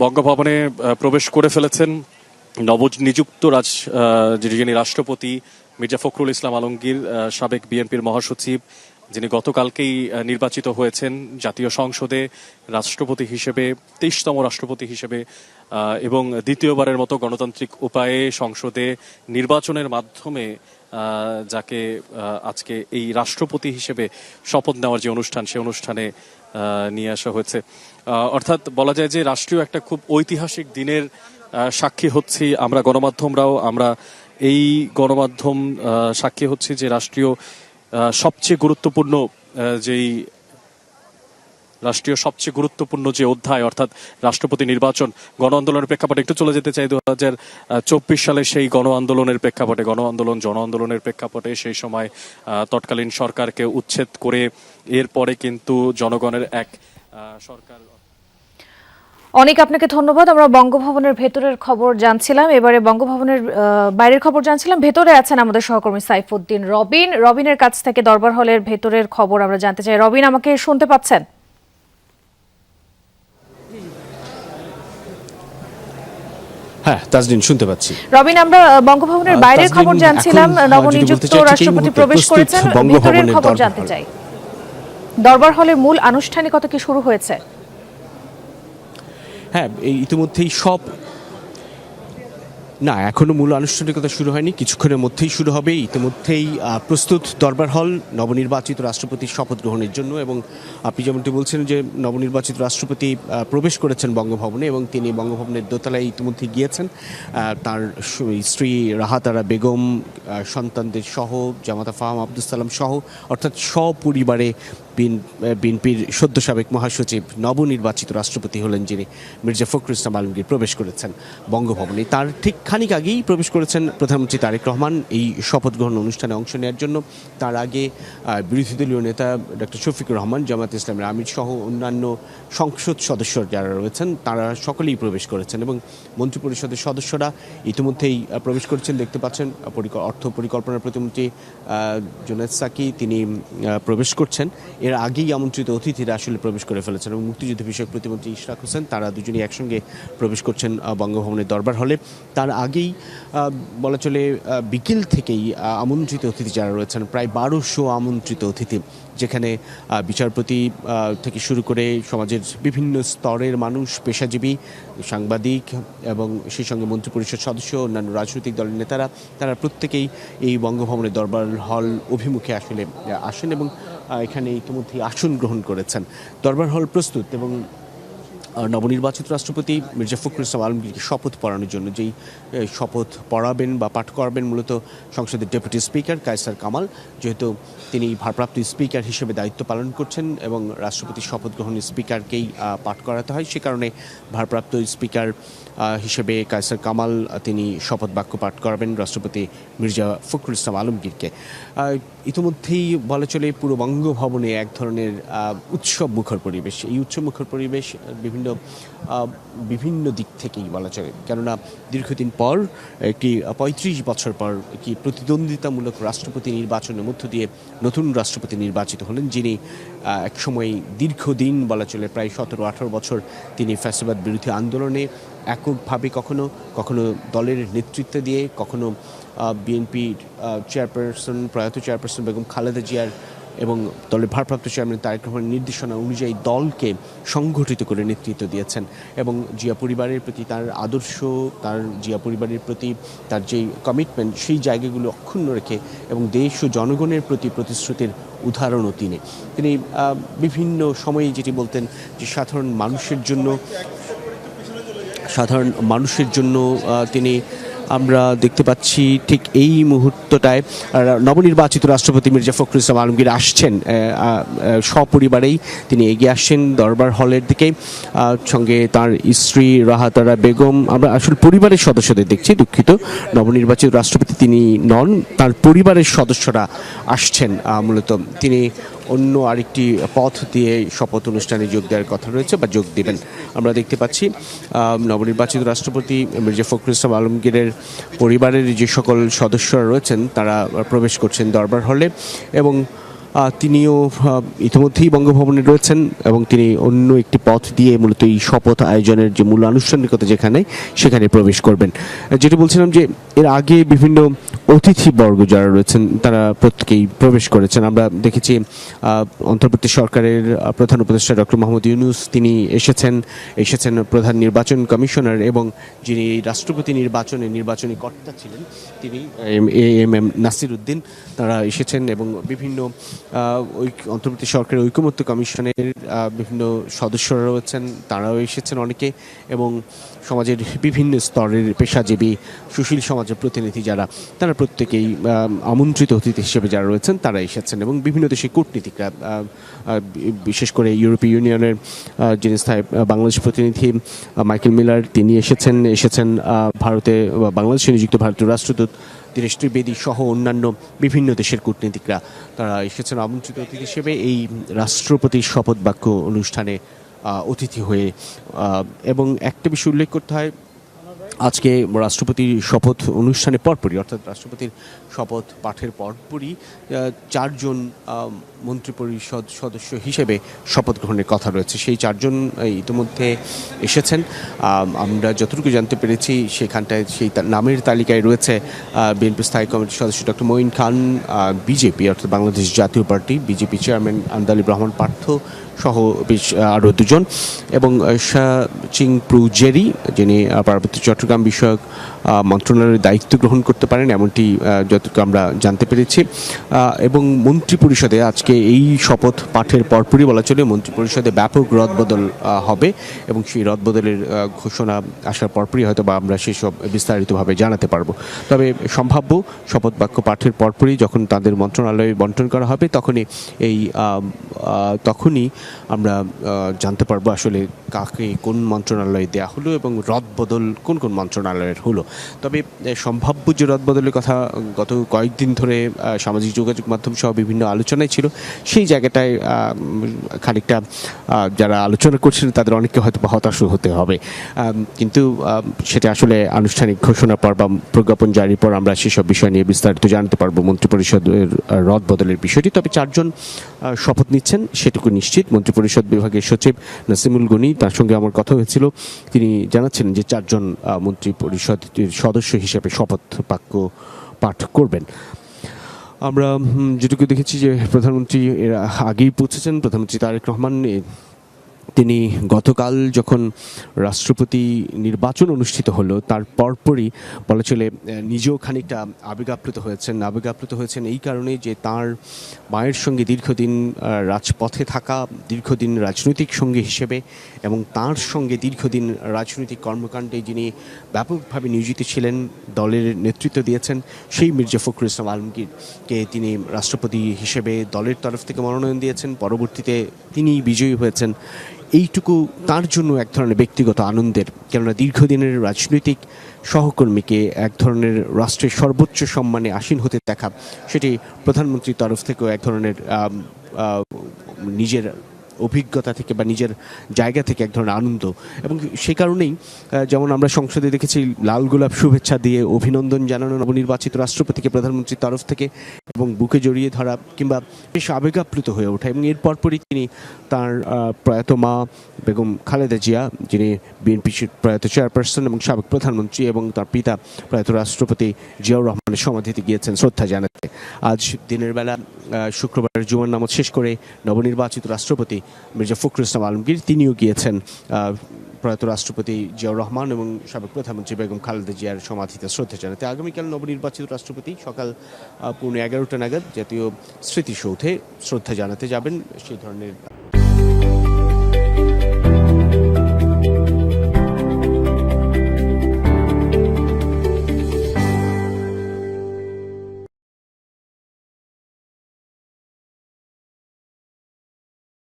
বঙ্গভবনে প্রবেশ করে ফেলেছেন নবনিযুক্ত যিনি রাষ্ট্রপতি মির্জা ফখরুল ইসলাম আলমগীর, সাবেক বিএনপির মহাসচিব, যিনি গতকালকেই নির্বাচিত হয়েছেন জাতীয় সংসদে রাষ্ট্রপতি হিসেবে, 23তম রাষ্ট্রপতি হিসেবে, এবং দ্বিতীয়বারের মতো গণতান্ত্রিক উপায়ে সংসদে নির্বাচনের মাধ্যমে যাকে আজকে এই রাষ্ট্রপতি হিসেবে শপথ নেওয়ার যে অনুষ্ঠান, সে অনুষ্ঠানে নিয়ে আসা হয়েছে। অর্থাৎ বলা যায় যে রাষ্ট্রীয় একটা খুব ঐতিহাসিক দিনের সাক্ষী হচ্ছি আমরা, গণমাধ্যমরাও। আমরা এই গণমাধ্যম সাক্ষী হচ্ছি যে রাষ্ট্রীয় সবচেয়ে গুরুত্বপূর্ণ যে অধ্যায়, অর্থাৎ রাষ্ট্রপতি নির্বাচন, গণ আন্দোলনের প্রেক্ষাপটে একটু চলে যেতে চাই 2024 সালে সেই জন আন্দোলনের প্রেক্ষাপটে সেই সময় তৎকালীন সরকারকে উচ্ছেদ করে এরপরে কিন্তু জনগণের এক সরকার। অনেক আপনাকে ধন্যবাদ। আমরা বঙ্গভবনের ভেতরের খবর জানছিলাম, এবারে বঙ্গভবনের বাইরের খবর জানছিলাম। ভেতরে আছেন আমাদের সহকর্মী সাইফুদ্দিন রবিনের কাছ থেকে দরবার হলের ভেতরের খবর আমরা জানতে চাই। রবিন, আমাকে শুনতে পাচ্ছেন? হ্যাঁ তাজরিন, শুনতে পাচ্ছি। রবিন, আমরা বঙ্গভবনের বাইরের খবর জানছিলাম, নবনিযুক্ত রাষ্ট্রপতি প্রবেশ করেছেন, ভেতরের খবর জানতে চাই। দরবার হলের মূল আনুষ্ঠানিকতা কি শুরু হয়েছে? হ্যাঁ, ইতিমধ্যেই না, এখনো মূল আনুষ্ঠানিকতা শুরু হয়নি, কিছুক্ষণের মধ্যেই শুরু হবে। ইতিমধ্যেই প্রস্তুত দরবার হল নবনির্বাচিত রাষ্ট্রপতির শপথ গ্রহণের জন্য। এবং আপনি যেমনটি বলছেন যে নবনির্বাচিত রাষ্ট্রপতি প্রবেশ করেছেন বঙ্গভবনে, এবং তিনি বঙ্গভবনের দোতলায় ইতিমধ্যে গিয়েছেন। তার স্ত্রী রাহাতারা বেগম, সন্তানদের সহ, জামাতা ফাহাম আব্দুল সালাম সহ, অর্থাৎ সপরিবারে বিএনপির সদ্য সাবেক মহাসচিব নবনির্বাচিত রাষ্ট্রপতি হলেন যিনি মির্জা ফখরুল ইসলাম আলমগীর প্রবেশ করেছেন বঙ্গভবনে। তার ঠিক খানিক আগেই প্রবেশ করেছেন প্রধানমন্ত্রী তারেক রহমান এই শপথ গ্রহণ অনুষ্ঠানে অংশ নেওয়ার জন্য। তার আগে বিরোধী দলীয় নেতা ডক্টর শফিকুর রহমান, জামাত ইসলামের আমির সহ অন্যান্য সংসদ সদস্য যারা রয়েছেন তারা সকলেই প্রবেশ করেছেন, এবং মন্ত্রিপরিষদের সদস্যরা ইতিমধ্যেই প্রবেশ করেছেন। দেখতে পাচ্ছেন অর্থ পরিকল্পনা প্রতিমন্ত্রী জুনায়েদ সাকি, তিনি প্রবেশ করছেন। এর আগেই আমন্ত্রিত অতিথিরা আসলে প্রবেশ করে ফেলেছেন, এবং মুক্তিযুদ্ধ বিষয়ক প্রতিমন্ত্রী ইশরাক হোসেন, তারা দুজনেই একসঙ্গে প্রবেশ করছেন বঙ্গভবনের দরবার হলে। তার আগেই বলা চলে বিকেল থেকেই আমন্ত্রিত অতিথি যারা রয়েছেন, প্রায় 1200 আমন্ত্রিত অতিথি, যেখানে বিচারপতি থেকে শুরু করে সমাজের বিভিন্ন স্তরের মানুষ, পেশাজীবী, সাংবাদিক এবং সেই সঙ্গে মন্ত্রিপরিষদ সদস্য, অন্যান্য রাজনৈতিক দলের নেতারা, তারা প্রত্যেকেই এই বঙ্গভবনের দরবার হল অভিমুখে আসলে আসেন এবং এখানে ইতিমধ্যেই আসন গ্রহণ করেছেন। দরবার হল প্রস্তুত, এবং নবনির্বাচিত রাষ্ট্রপতি মির্জা ফখরুল ইসলাম আলমগীরকে শপথ পড়ানোর জন্য যেই শপথ পড়াবেন বা পাঠ করবেন মূলত সংসদের ডেপুটি স্পিকার কায়সার কামাল, যেহেতু তিনি ভারপ্রাপ্ত স্পিকার হিসেবে দায়িত্ব পালন করছেন এবং রাষ্ট্রপতির শপথ গ্রহণের স্পিকারকেই পাঠ করাতে হয়, সে কারণে ভারপ্রাপ্ত স্পিকার হিসেবে কায়সার কামাল তিনি শপথ বাক্য পাঠ করাবেন রাষ্ট্রপতি মির্জা ফখরুল ইসলাম আলমগীরকে। ইতিমধ্যেই বলা চলে পুরো বঙ্গভবনে এক ধরনের উৎসব মুখর পরিবেশ। এই উৎসব মুখর পরিবেশ বিভিন্ন দিক থেকেই বলা চলে, কেননা দীর্ঘদিন পর একটি 35 বছর পর একটি প্রতিদ্বন্দ্বিতামূলক রাষ্ট্রপতি নির্বাচনের মধ্য দিয়ে নতুন রাষ্ট্রপতি নির্বাচিত হলেন, যিনি একসময় দীর্ঘদিন বলা চলে প্রায় 17-18 বছর তিনি ফ্যাসিবাদ বিরোধী আন্দোলনে এককভাবে কখনো কখনো দলের নেতৃত্ব দিয়ে, কখনো বিএনপির প্রয়াত চেয়ারপারসন বেগম খালেদা জিয়ার এবং দলের ভারপ্রাপ্ত চেয়ারম্যান তারেক রহমানের নির্দেশনা অনুযায়ী দলকে সংগঠিত করে নেতৃত্ব দিয়েছেন, এবং জিয়া পরিবারের প্রতি তার আদর্শ, তার জিয়া পরিবারের প্রতি তার যেই কমিটমেন্ট, সেই জায়গাগুলো অক্ষুণ্ণ রেখে এবং দেশ ও জনগণের প্রতি প্রতিশ্রুতির উদাহরণও তিনি বিভিন্ন সময়ে যেটি বলতেন যে সাধারণ মানুষের জন্য তিনি, আমরা দেখতে পাচ্ছি ঠিক এই মুহূর্তটায় নবনির্বাচিত রাষ্ট্রপতি মির্জা ফখরুল ইসলাম আলমগীর আসছেন, সপরিবারেই তিনি এগিয়ে আসছেন দরবার হলের দিকে, সঙ্গে তার স্ত্রী রাহাতারা বেগম। আমরা আসলে পরিবারের সদস্যদের দেখছি, দুঃখিত, নবনির্বাচিত রাষ্ট্রপতি তিনি নন, তার পরিবারের সদস্যরা আসছেন। মূলত তিনি অন্য আরেকটি পথ দিয়ে শপথ অনুষ্ঠানে যোগ দেওয়ার কথা রয়েছে বা যোগ দেবেন। আমরা দেখতে পাচ্ছি নবনির্বাচিত রাষ্ট্রপতি মির্জা ফখরুল ইসলাম আলমগীরের পরিবারের যে সকল সদস্যরা রয়েছেন তারা প্রবেশ করছেন দরবার হলে, এবং তিনিও ইতিমধ্যেই বঙ্গভবনে রয়েছেন এবং তিনি অন্য একটি পথ দিয়ে মূলত এই শপথ আয়োজনের যে মূল আনুষ্ঠানিকতা সেখানে প্রবেশ করবেন। যেটা বলছিলাম যে এর আগে বিভিন্ন অতিথিবর্গ যারা রয়েছেন তারা প্রত্যেকেই প্রবেশ করেছেন। আমরা দেখেছি অন্তর্বর্তী সরকারের প্রধান উপদেষ্টা ডক্টর মোহাম্মদ ইউনূস তিনি এসেছেন প্রধান নির্বাচন কমিশনার এবং যিনি রাষ্ট্রপতি নির্বাচনী কর্তা ছিলেন তিনি এএমএম নাসির উদ্দিন, তারা এসেছেন এবং বিভিন্ন অন্তর্বর্তী সরকারের ঐকমত্য কমিশনের বিভিন্ন সদস্যরা রয়েছেন, তারাও এসেছেন অনেকে, এবং সমাজের বিভিন্ন স্তরের পেশাজীবী সুশীল সমাজের প্রতিনিধি যারা তারা প্রত্যেকেই আমন্ত্রিত অতিথি হিসেবে যারা রয়েছেন তারা এসেছেন এবং বিভিন্ন দেশের কূটনীতিকরা, বিশেষ করে ইউরোপীয় ইউনিয়নের যিনি স্থায়ী বাংলাদেশ প্রতিনিধি মাইকেল মিলার তিনি এসেছেন ভারতে বাংলাদেশে নিযুক্ত ভারতীয় রাষ্ট্রদূত দীনেশ ত্রিবেদী সহ অন্যান্য বিভিন্ন দেশের কূটনীতিকরা তারা এসেছেন আমন্ত্রিত অতিথি হিসেবে এই রাষ্ট্রপতির শপথ বাক্য অনুষ্ঠানে অতিথি হয়ে। এবং একটা বিষয় উল্লেখ করতে হয়, আজকে রাষ্ট্রপতির শপথ অনুষ্ঠানের পরপরই অর্থাৎ রাষ্ট্রপতির শপথ পাঠের পরপরই 4 জন মন্ত্রিপরিষদ সদস্য হিসেবে শপথ গ্রহণের কথা রয়েছে। সেই 4 জন ইতিমধ্যে এসেছেন। আমরা যতটুকু জানতে পেরেছি সেখানটায় সেই নামের তালিকায় রয়েছে বিএনপি স্থায়ী কমিটির সদস্য ডক্টর মঈন খান, বিজেপি অর্থাৎ Bangladesh Jatiya Party BJP chairman Andaleeb Rahman Partho সহ আরও 2 জন, এবং চিংপ্রু জেরি যিনি পার্বত্য চট্টগ্রাম বিষয়ক মন্ত্রণালয়ের দায়িত্ব গ্রহণ করতে পারেন এমনটি যতটুকু আমরা জানতে পেরেছি। এবং মন্ত্রিপরিষদে আজকে এই শপথ পাঠের পরপরই বলা চলে মন্ত্রিপরিষদে ব্যাপক রদবদল হবে এবং সেই রদবদলের ঘোষণা আসার পরপরই হয়তো বা আমরা সেসব বিস্তারিতভাবে জানাতে পারবো। তবে সম্ভাব্য শপথ বাক্য পাঠের পরপরই যখন তাদের মন্ত্রণালয়ে বন্টন করা হবে তখনই আমরা জানতে পারবো আসলে কাকে কোন মন্ত্রণালয়ে দেয়া হলো এবং রদবদল কোন কোন মন্ত্রণালয়ের হলো। তবে সম্ভাব্য যে রদবদলের কথা গত কয়েকদিন ধরে সামাজিক যোগাযোগ মাধ্যম সহ বিভিন্ন আলোচনায় ছিল, সেই জায়গাটায় খানিকটা যারা আলোচনা করছিলেন তাদের অনেককে হয়তো হতাশ হতে হবে, কিন্তু সেটা আসলে আনুষ্ঠানিক ঘোষণার পর বা প্রজ্ঞাপন জারির পর আমরা সেসব বিষয় নিয়ে বিস্তারিত জানতে পারবো মন্ত্রিপরিষদের রদবদলের বিষয়টি। তবে 4 জন শপথ নিচ্ছেন সেটুকু নিশ্চিত। মন্ত্রিপরিষদ বিভাগের সচিব নাসিমুল গনি, তার সঙ্গে আমার কথা হয়েছিল, তিনি জানাচ্ছেন যে 4 জন মন্ত্রিপরিষদের সদস্য হিসেবে শপথ বাক্য পাঠ করবেন। আমরা যেটুকু দেখেছি যে প্রধানমন্ত্রী এর আগেই পৌঁছেছেন, প্রধানমন্ত্রী তারেক রহমান তিনি গতকাল যখন রাষ্ট্রপতি নির্বাচন অনুষ্ঠিত হলো তার পরপরই বলা চলে নিজেও খানিকটা আবেগাপ্লুত হয়েছেন এই কারণে যে তার মায়ের সঙ্গে দীর্ঘদিন রাজপথে থাকা, দীর্ঘদিন রাজনৈতিক সঙ্গী হিসেবে এবং তার সঙ্গে দীর্ঘদিন রাজনৈতিক কর্মকাণ্ডে যিনি ব্যাপকভাবে নিয়োজিত ছিলেন, দলের নেতৃত্ব দিয়েছেন, সেই মির্জা ফখরুল ইসলাম আলমগীরকে তিনি রাষ্ট্রপতি হিসেবে দলের তরফ থেকে মনোনয়ন দিয়েছেন, পরবর্তীতে তিনি বিজয়ী হয়েছেন। এইটুকু তার জন্য এক ধরনের ব্যক্তিগত আনন্দের, কেননা দীর্ঘদিনের রাজনৈতিক সহকর্মীকে এক ধরনের রাষ্ট্রের সর্বোচ্চ সম্মানে আসীন হতে দেখা, সেটি প্রধানমন্ত্রীর তরফ থেকেও এক ধরনের নিজের অভিজ্ঞতা থেকে বা নিজের জায়গা থেকে এক ধরনের আনন্দ। এবং সে কারণেই যেমন আমরা সংসদে দেখেছি লাল গোলাপ শুভেচ্ছা দিয়ে অভিনন্দন জানানো নবনির্বাচিত রাষ্ট্রপতিকে প্রধানমন্ত্রীর তরফ থেকে এবং বুকে জড়িয়ে ধরা কিংবা বেশ আবেগাপ্লুত হয়ে ওঠা। এবং এর পরপরই তিনি তার প্রয়াত মা বেগম খালেদা জিয়া, যিনি বিএনপির প্রয়াত চেয়ারপারসন এবং সাবেক প্রধানমন্ত্রী, এবং তার পিতা প্রয়াত রাষ্ট্রপতি জিয়াউর রহমানের সমাধিতে গিয়েছেন শ্রদ্ধা জানাতে। আজ দিনের বেলা শুক্রবার জুমার নামাজ শেষ করে নবনির্বাচিত রাষ্ট্রপতি মির্জা ফখরুল ইসলাম আলমগীর তিনিও গিয়েছেন প্রয়াত রাষ্ট্রপতি জিয়াউর রহমান এবং সাবেক প্রধানমন্ত্রী বেগম খালেদা জিয়ার সমাধিতে শ্রদ্ধা জানাতে। আগামীকাল নবনির্বাচিত রাষ্ট্রপতি সকাল 11:15 নাগাদ জাতীয় স্মৃতিসৌধে শ্রদ্ধা জানাতে যাবেন। সেই ধরনের